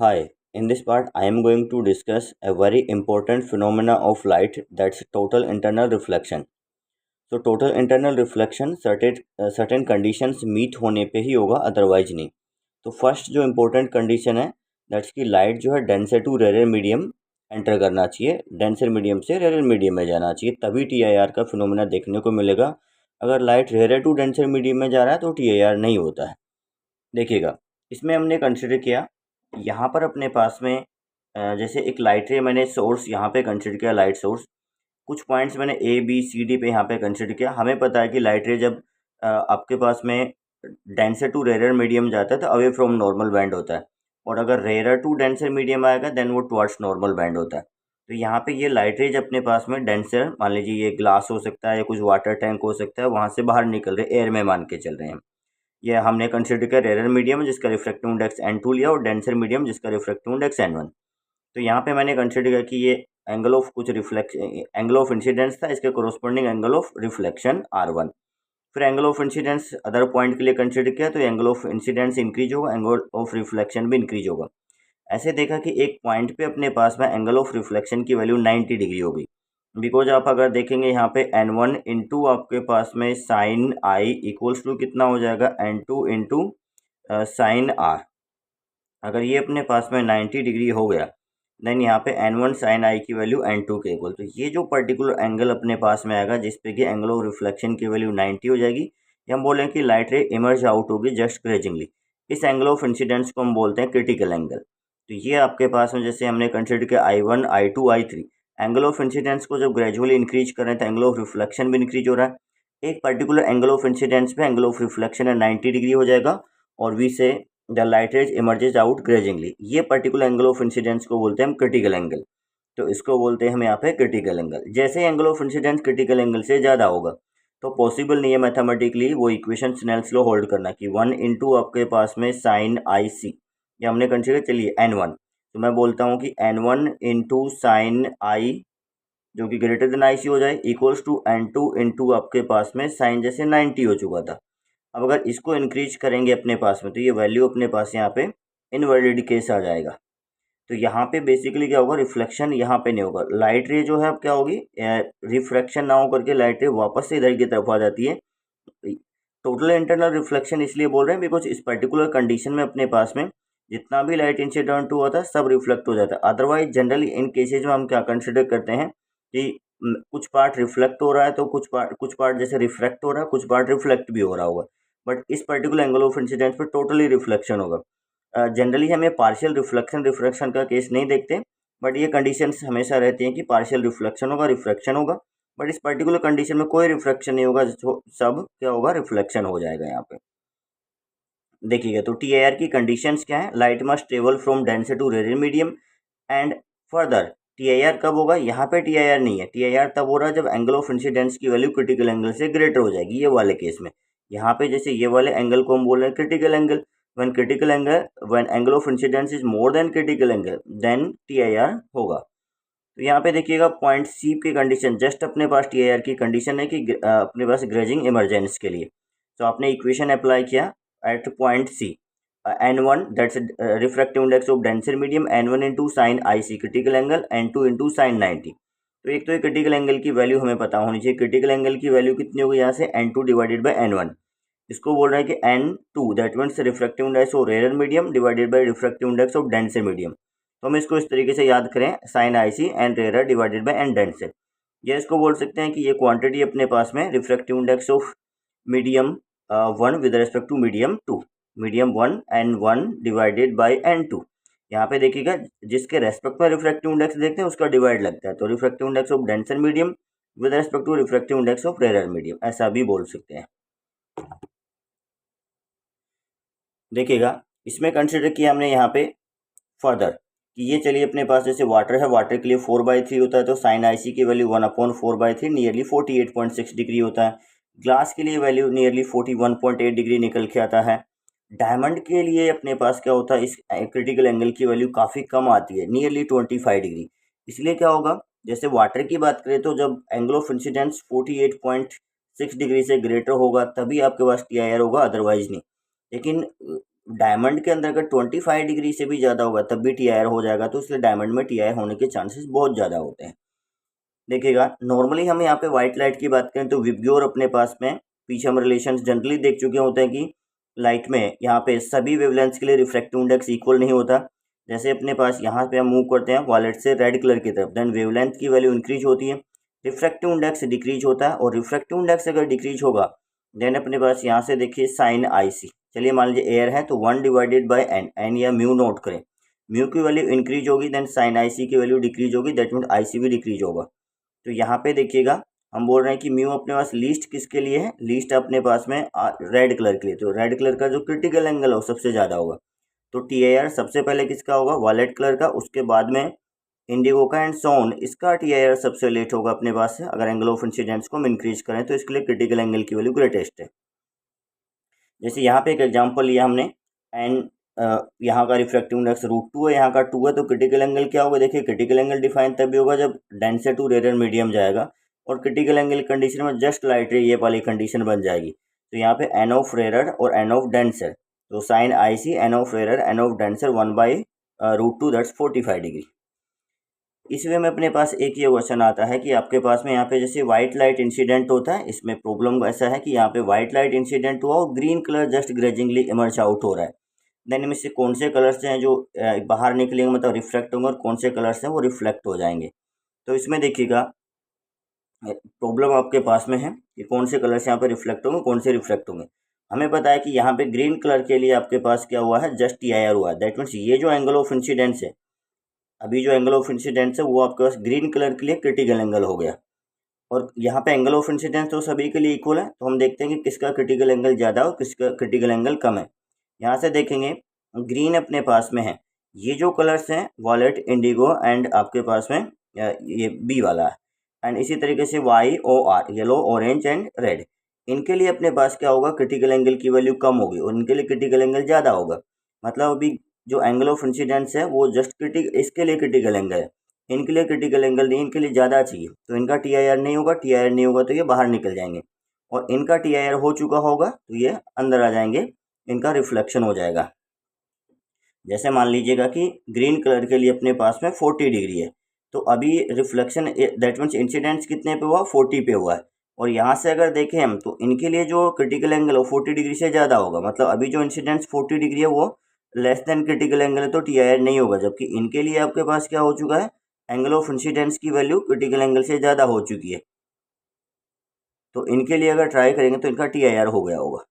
Hi, in this part I am going to discuss a very important phenomena of light, that's total internal reflection. So total internal reflection certain conditions meet होने पे ही होगा, otherwise नहीं. तो first जो important condition है that's की light जो है denser to rare medium enter करना चाहिए, डेंसर मीडियम से रेयर मीडियम में जाना चाहिए, तभी टीआईआर का फिनोमेना देखने को मिलेगा. अगर light rare to denser medium में जा रहा है तो टीआईआर नहीं होता है. देखिएगा, इसमें हमने कंसिडर किया यहाँ पर अपने पास में जैसे एक लाइट रे मैंने सोर्स यहाँ पे कंसिडर किया, लाइट सोर्स कुछ पॉइंट्स मैंने ए बी सी डी पे यहाँ पे कंसिडर किया. हमें पता है कि लाइट रे जब आपके पास में डेंसर टू रेयर मीडियम जाता है तो अवे फ्रॉम नॉर्मल बैंड होता है, और अगर रेयर टू डेंसर मीडियम आएगा देन वो टुवर्ड्स नॉर्मल बैंड होता है. तो यहाँ पे ये लाइट रेज अपने पास में डेंसर, मान लीजिए ये ग्लास हो सकता है या कुछ वाटर टैंक हो सकता है, वहाँ से बाहर निकल रहे एयर में मान के चल रहे हैं. ये हमने कंसिडर किया रेयर मीडियम जिसका रिफ्रैक्टिव इंडेक्स N2 लिया, और डेंसर मीडियम जिसका रिफ्रैक्टिव इंडेक्स N1. तो यहाँ पे मैंने कंसिडर किया कि ये एंगल ऑफ कुछ रिफ्लेक्श एंगल ऑफ इंसिडेंस था, इसके corresponding angle of reflection R1. फिर angle of incidence other point के लिए कंसिडर किया तो एंगल ऑफ इंसिडेंस इंक्रीज होगा, एंगल ऑफ रिफ्लेक्शन भी इंक्रीज होगा. ऐसे देखा कि एक पॉइंट पे अपने पास में एंगल ऑफ रिफ्लेक्शन की वैल्यू 90 डिग्री होगी, बिकॉज आप अगर देखेंगे यहाँ पे N1 इंटू आपके पास में साइन आई इक्वल्स टू कितना हो जाएगा, N2 इंटू साइन आर. अगर ये अपने पास में 90 डिग्री हो गया देन यहाँ पे N1 साइन आई की वैल्यू N2 के इक्वल. तो ये जो पर्टिकुलर एंगल अपने पास में आएगा जिसपे कि एंगल ऑफ रिफ्लेक्शन की वैल्यू 90 हो जाएगी, ये हम बोलें कि लाइट रे इमर्ज आउट होगी जस्ट ग्रेजिंगली. इस एंगल ऑफ इंसिडेंस को हम बोलते हैं क्रिटिकल एंगल. तो ये आपके पास में जैसे हमने कंसिडर किया I1 I2 I3, angle of incidence को जब ग्रेजुअली इंक्रीज कर रहे हैं तो एंगल ऑफ रिफ्लेक्शन भी इंक्रीज हो रहा है. एक पर्टिकुलर एंगल ऑफ इंसिडेंस पे एंगल ऑफ रिफ्लेक्शन है 90 डिग्री हो जाएगा, और we say the light rays emerges out grazingly. ये पर्टिकुलर एंगल ऑफ इंसिडेंस को बोलते हैं हम क्रिटिकल एंगल. तो इसको बोलते हैं हम यहाँ पे क्रिटिकल एंगल. जैसे angle of incidence critical angle से ज़्यादा होगा तो पॉसिबल नहीं है मैथमेटिकली वो इक्वेशन स्नेल्स लॉ होल्ड करना कि 1 इंटू आपके पास में साइन आई सी, या हमने कंसिडर चलिए N1, तो मैं बोलता हूँ कि N1 इंटू साइन आई जो कि ग्रेटर देन आई सी हो जाए इक्वल्स टू N2 इंटू आपके पास में साइन जैसे 90 हो चुका था. अब अगर इसको इंक्रीज करेंगे अपने पास में तो ये वैल्यू अपने पास यहाँ पे इनवैलिड केस आ जाएगा. तो यहाँ पे बेसिकली क्या होगा, रिफ्लेक्शन यहाँ पे नहीं होगा. लाइट रे जो है अब क्या होगी, रिफ्रैक्शन ना हो करके लाइट रे वापस से इधर की तरफ आ जाती है. टोटल इंटरनल रिफ्लेक्शन इसलिए बोल रहे हैं बिकॉज इस पर्टिकुलर कंडीशन में अपने पास में जितना भी लाइट इंसिडेंट हुआ था सब रिफ्लेक्ट हो जाता है. अदरवाइज जनरली इन केसेज में हम क्या कंसिडर करते हैं कि कुछ पार्ट रिफ्लेक्ट हो रहा है तो कुछ पार्ट जैसे रिफ्रैक्ट हो रहा है, कुछ पार्ट रिफ्लेक्ट भी हो रहा होगा, बट इस पर्टिकुलर एंगल ऑफ इंसिडेंस पे टोटली रिफ्लेक्शन होगा. जनरली हमें पार्शियल रिफ्लेक्शन रिफ्रैक्शन का केस नहीं देखते, बट ये कंडीशंस हमेशा रहती हैं कि पार्शियल रिफ्लेक्शन होगा, रिफ्रैक्शन होगा, बट इस पर्टिकुलर कंडीशन में कोई रिफ्लेक्शन नहीं होगा, सब क्या होगा, रिफ्लेक्शन हो जाएगा यहाँ पे. देखिएगा तो टीआईआर की कंडीशंस क्या है, light must travel from denser to radial medium and further. TIR कब होगा, यहाँ पे टीआईआर नहीं है, टीआईआर तब हो रहा है जब एंगल ऑफ इंसिडेंस की वैल्यू क्रिटिकल एंगल से ग्रेटर हो जाएगी, ये वाले केस में. यहाँ पे जैसे ये वाले एंगल को हम बोल रहे हैं critical angle. When angle of incidence is more than critical angle then TIR होगा. तो यहाँ पे देखिएगा पॉइंट सी की कंडीशन, जस्ट अपने पास टीआईआर की कंडीशन है कि अपने पास ग्रेजिंग इमरजेंस के लिए. तो आपने इक्वेशन अप्लाई किया at point C, N1 that's refractive index of denser medium, N1 into sine I c critical angle, N2 into sine 90. तो एक तो ये क्रिटिकल एंगल की वैल्यू हमें पता होनी चाहिए. क्रिटिकल एंगल की वैल्यू कितनी होगी यहाँ से, N2 डिवाइडेड बाई N1. इसको बोल रहे हैं कि N2 that means refractive index of rare medium divided by refractive index of denser medium. तो हम इसको इस तरीके से याद करें, sine I c and rare divided by N denser. या इसको बोल सकते हैं कि ये क्वांटिटी अपने पास में refractive index of medium 1 with respect to medium 2, medium 1 and 1 divided by N2. यहाँ पे देखिएगा जिसके रेस्पेक्ट में रिफ्रैक्टिव इंडेक्स देखते हैं उसका डिवाइड लगता है, तो refractive index of denser medium with respect to refractive index of rare medium, ऐसा भी बोल सकते हैं. देखिएगा इसमें कंसिडर किया हमने यहाँ पे फर्दर कि ये चलिए अपने पास जैसे वाटर है, वाटर के लिए 4/3 होता है तो साइन आई सी की वैल्यू 1/4/3 नियरली 48.6 डिग्री होता है. ग्लास के लिए वैल्यू नियरली 41.8 डिग्री निकल के आता है. डायमंड के लिए अपने पास क्या होता है, इस क्रिटिकल एंगल की वैल्यू काफ़ी कम आती है, नियरली 25 डिग्री. इसलिए क्या होगा, जैसे वाटर की बात करें तो जब एंगल ऑफ इंसिडेंस 48.6 डिग्री से ग्रेटर होगा तभी आपके पास टी आई आर होगा, अदरवाइज नहीं. लेकिन डायमंड के अंदर अगर 25 डिग्री से भी ज़्यादा होगा तब भी टी आई आर हो जाएगा, तो इसलिए डायमंड में टी आई आर होने के चांसेस बहुत ज़्यादा होते हैं। देखिएगा, नॉर्मली हम यहाँ पे व्हाइट लाइट की बात करें तो विबग्योर अपने पास में पीछे हम रिलेशंस जनरली देख चुके होते हैं कि लाइट में यहाँ पे सभी वेवलेंथ्स के लिए रिफ्रैक्टिव इंडेक्स इक्वल नहीं होता। जैसे अपने पास यहाँ पे हम मूव करते हैं वॉलेट से रेड कलर की तरफ, देन वेवलेंथ की वैल्यू इंक्रीज होती है, रिफ्रैक्टिव इंडेक्स डिक्रीज होता है, और रिफ्रैक्टिव इंडेक्स अगर डिक्रीज होगा देन अपने पास यहाँ से देखिए साइन आई सी। चलिए मान लीजिए एयर है तो 1/n या म्यू नोट करें, म्यू की वैल्यू इंक्रीज होगी देन साइन आई सी की वैल्यू डिक्रीज होगी, दैट मीन आई सी भी डिक्रीज होगा। तो यहाँ पे देखिएगा हम बोल रहे हैं कि म्यू अपने पास लीस्ट किसके लिए है, लीस्ट अपने पास में रेड कलर के लिए, तो रेड कलर का जो क्रिटिकल एंगल हो सबसे ज़्यादा होगा। तो टी आई आर सबसे पहले किसका होगा, वॉलेट कलर का, उसके बाद में इंडिगो का एंड सोन, इसका टी आई आर सबसे लेट होगा अपने पास से। अगर एंगल ऑफ इंसिडेंस को हम इंक्रीज करें तो इसके लिए क्रिटिकल एंगल की वैल्यू ग्रेटेस्ट है। जैसे यहाँ पे एक एग्जांपल लिया हमने, एंड यहाँ का रिफ्रैक्टिव इंडेक्स √2 है, यहाँ का 2 है, तो क्रिटिकल एंगल क्या होगा, देखिए क्रिटिकल एंगल डिफाइन तभी होगा जब डेंसर टू रेयर मीडियम जाएगा, और क्रिटिकल एंगल कंडीशन में जस्ट लाइट रे ये वाली कंडीशन बन जाएगी। तो यहाँ पे एन ऑफ रेयर और एन ऑफ डेंसर, तो sine I c n of rare n of denser 1/√2 that's 45 degree. इस वे में अपने पास एक ये क्वेश्चन आता है कि आपके पास में यहाँ पे जैसे व्हाइट लाइट इंसिडेंट होता है, इसमें प्रॉब्लम ऐसा है कि यहाँ पे व्हाइट लाइट इंसिडेंट हुआ और green colour just grazingly emerge out हो रहा है। देन इनमें से कौन से कलर्स हैं जो बाहर निकलेंगे, मतलब रिफ्लेक्ट होंगे, और कौन से कलर्स हैं वो रिफ्लेक्ट हो जाएंगे। तो इसमें देखिएगा प्रॉब्लम आपके पास में है कि कौन से कलर्स यहाँ पे रिफ्लेक्ट होंगे, कौन से रिफ्लेक्ट होंगे। हमें पता है कि यहाँ पे ग्रीन कलर के लिए आपके पास क्या हुआ है, जस्ट टी आई आर हुआ है, दैट मीन्स ये जो एंगल ऑफ इंसिडेंस है, अभी जो एंगल ऑफ इंसिडेंस है वो आपके पास ग्रीन कलर के लिए क्रिटिकल एंगल हो गया। और यहाँ पे एंगल ऑफ इंसिडेंस तो सभी के लिए इक्वल है, तो हम देखते हैं कि किसका क्रिटिकल एंगल ज़्यादा और किसका क्रिटिकल एंगल कम है। यहाँ से देखेंगे ग्रीन अपने पास में है, ये जो कलर्स हैं वॉलेट, इंडिगो एंड आपके पास में ये बी वाला है, एंड इसी तरीके से Y O R, yellow, orange and red, इनके लिए अपने पास क्या होगा, क्रिटिकल एंगल की वैल्यू कम होगी और इनके लिए क्रिटिकल एंगल ज़्यादा होगा। मतलब अभी जो एंगल ऑफ इंसिडेंस है वो जस्ट इसके लिए क्रिटिकल एंगल है, इनके लिए क्रिटिकल एंगल नहीं, इनके लिए ज़्यादा चाहिए, तो इनका टी आई आर नहीं होगा, टी आई आर नहीं होगा तो ये बाहर निकल जाएंगे, और इनका टी आई आर हो चुका होगा तो ये अंदर आ जाएंगे, इनका रिफ्लेक्शन हो जाएगा। जैसे मान लीजिएगा कि ग्रीन कलर के लिए अपने पास में 40 डिग्री है, तो अभी रिफ्लेक्शन दैट मीन्स इंसिडेंस कितने पे हुआ, 40 पे हुआ है, और यहाँ से अगर देखें हम तो इनके लिए जो क्रिटिकल एंगल है 40 डिग्री से ज़्यादा होगा, मतलब अभी जो इंसिडेंस 40 डिग्री है वो लेस देन क्रिटिकल एंगल है, तो टी आई आर नहीं होगा, जबकि इनके लिए आपके पास क्या हो चुका है, एंगल ऑफ इंसिडेंस की वैल्यू क्रिटिकल एंगल से ज़्यादा हो चुकी है, तो इनके लिए अगर ट्राई करेंगे तो इनका टी आई आर हो गया होगा।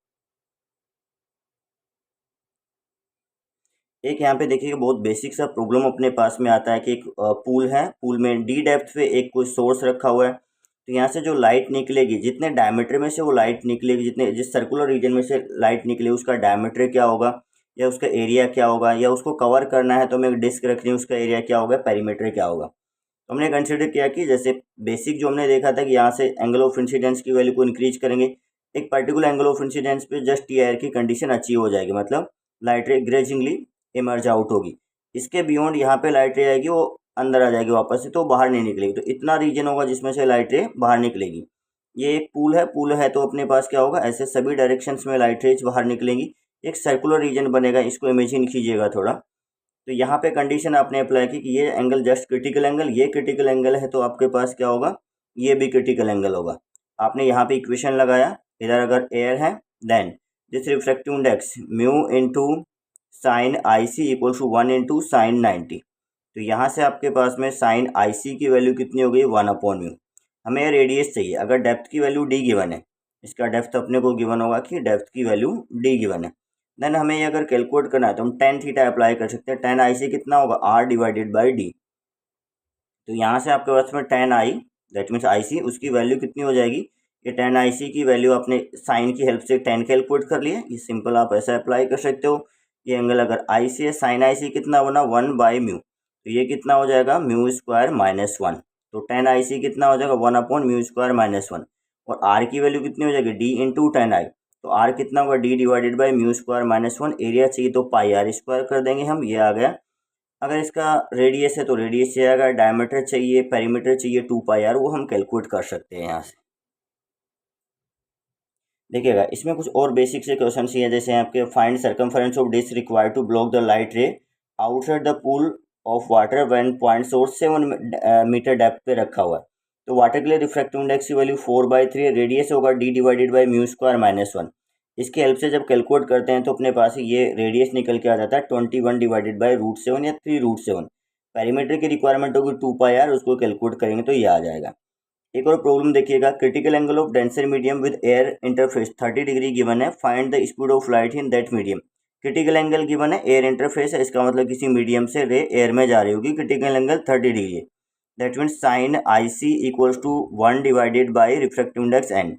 एक यहाँ पे देखिए बहुत बेसिक सा प्रॉब्लम अपने पास में आता है कि एक पूल है, पूल में डी डेप्थ पे एक कोई सोर्स रखा हुआ है, तो यहाँ से जो लाइट निकलेगी, जितने डायमीटर में से वो लाइट निकलेगी, जितने जिस सर्कुलर रीजन में से लाइट निकलेगी उसका डायमीटर क्या होगा, या उसका एरिया क्या होगा, या उसको कवर करना है तो हमें एक डिस्क रखनी है उसका एरिया क्या होगा, पेरीमीटर क्या होगा। तो हमने कंसिडर किया कि जैसे बेसिक जो हमने देखा था कि यहाँ से एंगल ऑफ इंसिडेंस की वैल्यू को इंक्रीज करेंगे, एक पर्टिकुलर एंगल ऑफ इंसिडेंस पे जस्ट टी आई आर की कंडीशन अचीव हो जाएगी, मतलब लाइट रे ग्रेजिंगली इमर्ज आउट होगी। इसके बियॉन्ड यहाँ पे लाइट रे आएगी वो अंदर आ जाएगी वापस से, तो बाहर नहीं निकलेगी, तो इतना रीजन होगा जिसमें से लाइट रे बाहर निकलेगी। ये एक पूल है तो अपने पास क्या होगा, ऐसे सभी डायरेक्शंस में लाइट रेज बाहर निकलेंगी, एक सर्कुलर रीजन बनेगा, इसको इमेजिन कीजिएगा थोड़ा। तो यहाँ पे कंडीशन आपने अप्लाई की कि ये एंगल जस्ट क्रिटिकल एंगल, ये क्रिटिकल एंगल है, तो आपके पास क्या होगा, ये भी क्रिटिकल एंगल होगा। आपने यहाँ पे इक्वेशन लगाया, इधर अगर एयर है then this refractive index mu into sine I c equal to 1 into sine 90। तो यहाँ से आपके पास में साइन आई सी की वैल्यू कितनी हो गई, 1/म्यू। हमें रेडियस चाहिए, अगर डेप्थ की वैल्यू डी गिवन है, इसका डेप्थ अपने को गिवन होगा कि डेप्थ की वैल्यू डी गिवन है, देन हमें ये अगर कैलकुलेट करना है तो हम टेन थीटा अप्लाई कर सकते हैं। टेन आई सी कितना होगा, आर डिवाइडेड बाई डी। तो यहाँ से आपके पास में ten I that means I C, उसकी वैल्यू कितनी हो जाएगी, ये टेन आई सी की वैल्यू आपने साइन की हेल्प से टेन कैलकुलेट कर लिया, ये सिंपल आप ऐसा अप्लाई कर सकते हो। ये एंगल अगर आई सी है, साइन आई सी कितना बना, 1/म्यू, तो ये कितना हो जाएगा, म्यू स्क्वायर माइनस 1। तो टेन आई सी कितना हो जाएगा, 1/म्यू स्क्वायर माइनस 1, और आर की वैल्यू कितनी हो जाएगी, डी इंटू टेन आई, तो आर कितना होगा, D divided by mu square minus 1। Area चाहिए तो पाई आर स्क्वायर कर देंगे हम, ये आ गया। अगर इसका रेडियस है तो रेडियस चाहिए, अगर डायमीटर चाहिए, पेरीमीटर चाहिए 2 पाई आर, वो हम कैलकुलेट कर सकते हैं यहाँ से। देखिएगा इसमें कुछ और बेसिक से क्वेश्चन ही है, जैसे आपके find circumference of dish required to block the light ray outside the pool of water when point source 7 metre depth पे रखा हुआ है। तो वाटर के लिए रिफ्रैक्टिव इंडेक्स की वैल्यू 4/3, रेडियस होगा d divided by mu square -1। इसकी हेल्प से जब कैलकुलेट करते हैं तो अपने पास ये रेडियस निकल के आ जाता है 21 डिवाइडेड बाई √7 या 3√7। पेरीमीटर की रिक्वायरमेंट होगी 2πr, उसको कैलकुलेट करेंगे तो ये आ जाएगा। एक और प्रॉब्लम देखिएगा, critical angle of denser medium with air interface 30 डिग्री गिवन है, find the speed of light in that medium. Critical angle given है, एयर इंटरफेस है, इसका मतलब किसी मीडियम से रे एयर में जा रही होगी, क्रिटिकल एंगल 30 डिग्री है। That means sine I c equals to 1 divided by refractive index n.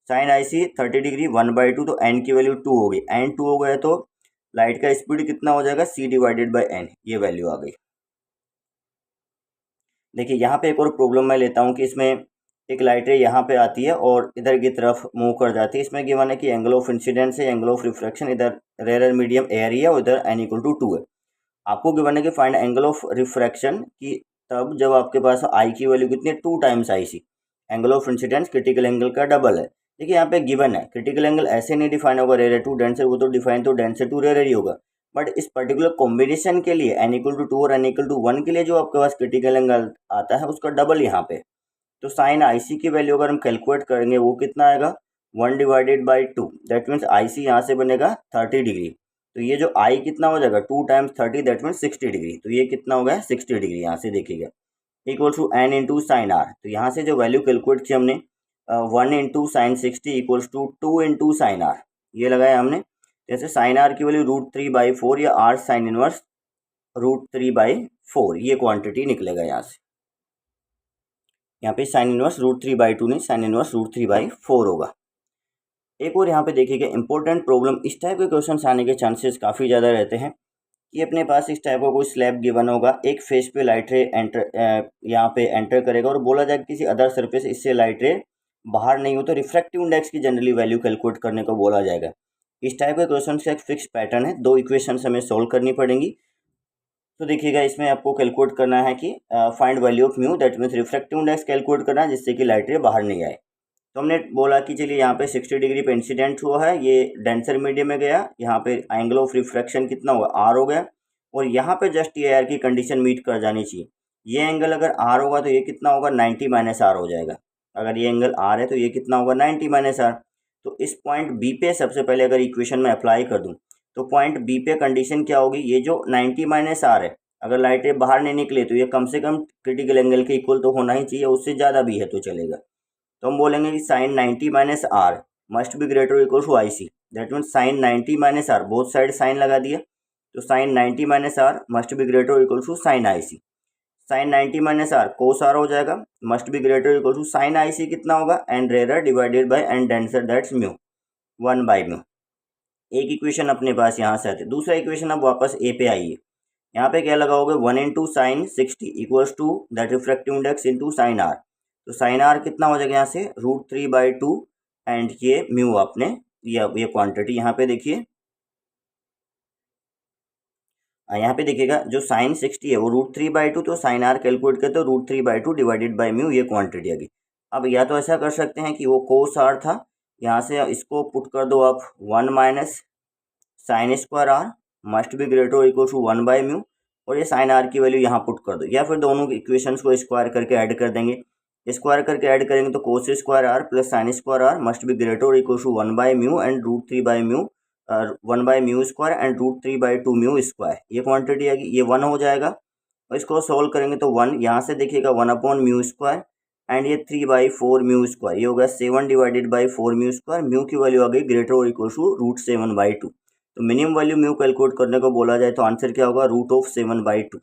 Sine I c 30 degree 1/2, तो एन की वैल्यू 2 होगी। एन 2 हो गया तो लाइट का स्पीड कितना हो जाएगा, सी डिवाइडेड बाई एन, ये वैल्यू आ गई। देखिए यहाँ पे एक और प्रॉब्लम मैं लेता हूँ कि इसमें एक लाइट रे यहाँ पे आती है और इधर की तरफ मूव कर जाती है। इसमें गिवन है कि एंगल ऑफ इंसिडेंस है, एंगल ऑफ रिफ्रैक्शन, इधर रेयर मीडियम एयर ही है और इधर n इक्वल टू 2 है। आपको गिवन है कि फाइंड एंगल ऑफ रिफ्रैक्शन की, तब जब आपके पास आई की वैल्यू कितनी है, 2 times i c. Angle of incidence critical angle का डबल है। देखिए यहाँ पे गिवन है क्रिटिकल एंगल ऐसे नहीं डिफाइन होगा रेयर टू डेंसर, वो तो डिफाइन तो डेंसर टू रेयर ही होगा। बट इस पर्टिकुलर कॉम्बिनेशन के लिए n इक्वल टू 2 और n इक्वल टू 1 के लिए जो आपके पास क्रिटिकल एंगल आता है उसका डबल यहाँ पे। तो साइन आई सी की वैल्यू अगर हम कैलकुलेट करेंगे वो कितना आएगा, 1 divided by 2। That means I C यहाँ से बनेगा 30 डिग्री। तो ये जो आई कितना हो जाएगा, 2 टाइम्स 30, दैट मीन्स 60 डिग्री। तो ये कितना हो गया, 60 डिग्री। यहाँ से देखिएगा equal to n into sine r. तो यहाँ से जो वैल्यू कैलकुलेट की हमने 1 into sine 60 equals to 2 into sine r, ये लगाया हमने। जैसे साइन आर की वैल्यू √3/4 या आर साइन इनवर्स √3/4, ये क्वांटिटी निकलेगा यहाँ से। यहाँ पे साइन इनवर्स √3/2 नहीं, साइन इनवर्स √3/4 होगा। एक और यहाँ पे देखिएगा इंपॉर्टेंट प्रॉब्लम, इस टाइप के क्वेश्चन आने के चांसेस काफ़ी ज़्यादा रहते हैं कि अपने पास इस टाइप का कोई स्लैब गिवन होगा, एक फेस पे लाइट रे एंटर यहाँ पे एंटर करेगा और बोला जाए किसी अदर सरफेस इससे लाइट रे बाहर नहीं हो, तो रिफ्रैक्टिव इंडेक्स की जनरली वैल्यू कैलकुलेट करने को बोला जाएगा। इस टाइप के क्वेश्चन का एक फिक्स पैटर्न है, 2 इक्वेशन हमें सोल्व करनी पड़ेंगी। तो देखिएगा इसमें आपको कैलकुलेट करना है कि find value of mu, that means refractive index calculate करना है जिससे कि लाइट रे बाहर नहीं आए। तो हमने बोला कि चलिए यहाँ पे 60 डिग्री पे इंसिडेंट हुआ है, ये डेंसर मीडियम में गया, यहाँ पे एंगल ऑफ रिफ्रैक्शन कितना हुआ, आर हो गया, और यहाँ पे जस्ट ये आर की कंडीशन मीट कर जानी चाहिए। ये एंगल अगर आर होगा तो ये कितना होगा, 90 माइनस आर हो जाएगा। अगर ये एंगल आर है तो ये कितना होगा, 90 माइनस आर। तो इस पॉइंट बी पे सबसे पहले अगर इक्वेशन में अप्लाई कर दूँ तो पॉइंट बी पे कंडीशन क्या होगी, ये जो 90 माइनस आर है, अगर लाइट रे बाहर नहीं निकले तो ये कम से कम क्रिटिकल एंगल के इक्वल तो होना ही चाहिए, उससे ज़्यादा भी है तो चलेगा। तो हम बोलेंगे कि sine 90 minus R must be greater equal to I C. That means sine 90 minus R, both side sine लगा दिया, तो sine 90 minus R must be greater equal to sine I C. Sine 90 minus R cos R हो जाएगा, must be greater equal to sine I C कितना होगा, N rarer divided by N denser, that's mu, 1/म्यू। एक equation अपने पास यहाँ से आते, दूसरा इक्वेशन अब वापस ए पे आइए। यहाँ पे क्या लगाओगे, 1 into sine 60 equals to that refractive index into sine r. तो साइन आर कितना हो जाएगा यहाँ से, √3/2, एंड ये म्यू आपने ये क्वांटिटी यहाँ पे देखिए, यहाँ पे देखिएगा जो साइन 60 है वो √3/2, तो साइन आर कैलकुलेट करते हो √3/2 डिवाइडेड बाई म्यू, ये क्वांटिटी आ गई। अब या तो ऐसा कर सकते हैं कि वो कोस आर था, यहाँ से इसको पुट कर दो आप 1 minus sine square R must be greater equal to 1/म्यू, और ये साइन आर की वैल्यू यहाँ पुट कर दो, या फिर दोनों इक्वेशंस को स्क्वायर करके ऐड कर देंगे। स्क्वायर करके ऐड करेंगे तो cos square R plus sine square R must be greater equal to 1/म्यू एंड √3/म्यू, 1/म्यू स्क्वायर एंड √3/2 म्यू स्क्वायर, ये क्वांटिटी आएगी, ये 1 हो जाएगा। और इसको सोल्व करेंगे तो 1 यहाँ से देखिएगा 1/म्यू स्क्वायर, एंड ये 3/4 म्यू स्क्वायर, ये होगा 7 divided by 4 mu square. Mu की वैल्यू आ गई ग्रेटर और इक्वल टू √7/2। तो मिनिमम वैल्यू म्यू कैलकुलेट करने को बोला जाए तो आंसर क्या होगा, √7/2।